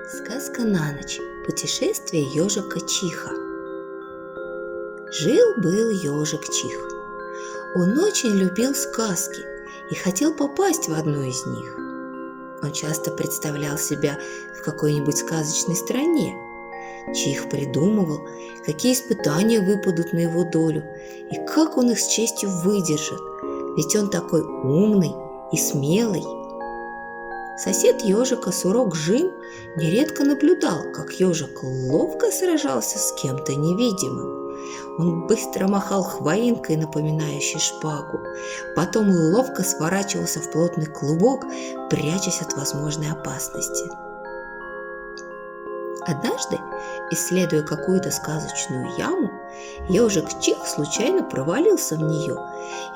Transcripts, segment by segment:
Сказка на ночь. Путешествие ежика Чиха. Жил-был ежик Чих. Он очень любил сказки и хотел попасть в одну из них. Он часто представлял себя в какой-нибудь сказочной стране. Чих придумывал, какие испытания выпадут на его долю и как он их с честью выдержит, ведь он такой умный и смелый. Сосед ежика Сурок Жим нередко наблюдал, как ежик ловко сражался с кем-то невидимым. Он быстро махал хвоинкой, напоминающей шпагу, потом ловко сворачивался в плотный клубок, прячась от возможной опасности. Однажды, исследуя какую-то сказочную яму, ежик Чих случайно провалился в нее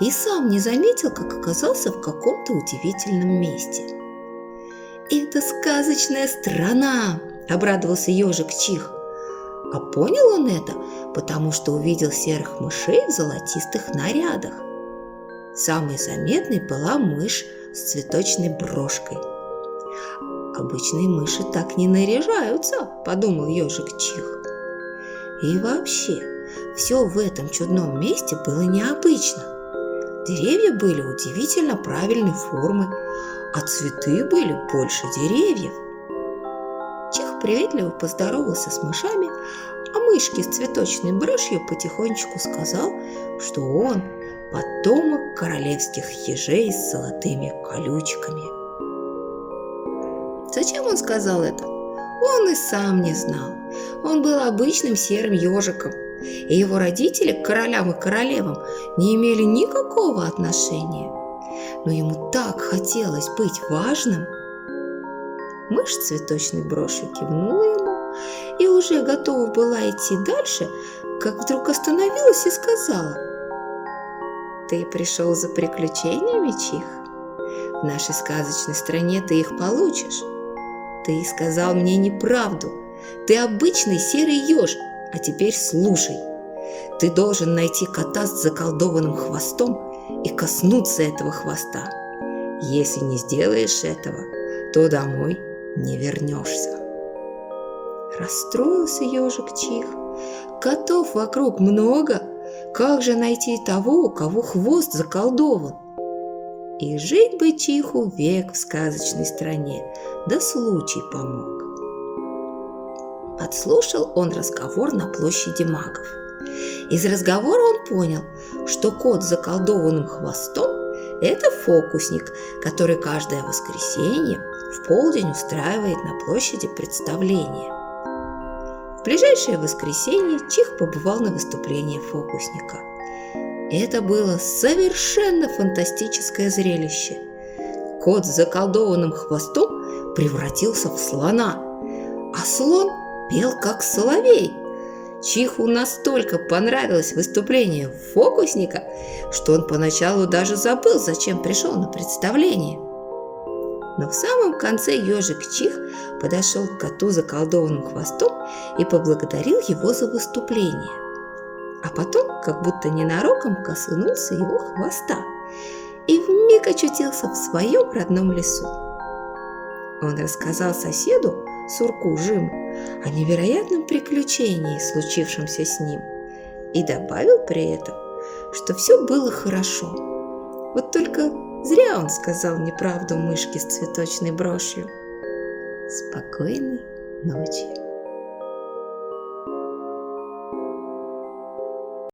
и сам не заметил, как оказался в каком-то удивительном месте. «Это сказочная страна!» – обрадовался ежик Чих. А понял он это, потому что увидел серых мышей в золотистых нарядах. Самой заметной была мышь с цветочной брошкой. «Обычные мыши так не наряжаются», – подумал ежик Чих. И вообще, все в этом чудном месте было необычно. Деревья были удивительно правильной формы, а цветы были больше деревьев. Чих приветливо поздоровался с мышами, а мышке с цветочной брошью потихонечку сказал, что он потомок королевских ежей с золотыми колючками. Зачем он сказал это? Он и сам не знал. Он был обычным серым ежиком, и его родители к королям и королевам не имели никакого отношения. Но ему так хотелось быть важным. Мышь с цветочной брошью кивнула ему и уже готова была идти дальше, как вдруг остановилась и сказала: «Ты пришел за приключениями, Чих? В нашей сказочной стране ты их получишь. Ты сказал мне неправду. Ты обычный серый еж, а теперь слушай. Ты должен найти кота с заколдованным хвостом и коснуться этого хвоста. Если не сделаешь этого, то домой не вернешься». Расстроился ежик Чих. Котов вокруг много. Как же найти того, у кого хвост заколдован? И жить бы Чиху век в сказочной стране, да случай помог. Подслушал он разговор на площади магов. Из разговора он понял, что кот с заколдованным хвостом – это фокусник, который каждое воскресенье в полдень устраивает на площади представление. В ближайшее воскресенье Чих побывал на выступлении фокусника. Это было совершенно фантастическое зрелище. Кот с заколдованным хвостом превратился в слона, а слон пел как соловей. Чиху настолько понравилось выступление фокусника, что он поначалу даже забыл, зачем пришел на представление. Но в самом конце ежик Чих подошел к коту с заколдованным хвостом и поблагодарил его за выступление. А потом, как будто ненароком, коснулся его хвоста и вмиг очутился в своем родном лесу. Он рассказал соседу, Сурку Жиму, о невероятном приключении, случившемся с ним, и добавил при этом, что все было хорошо. Вот только зря он сказал неправду мышке с цветочной брошью. Спокойной ночи.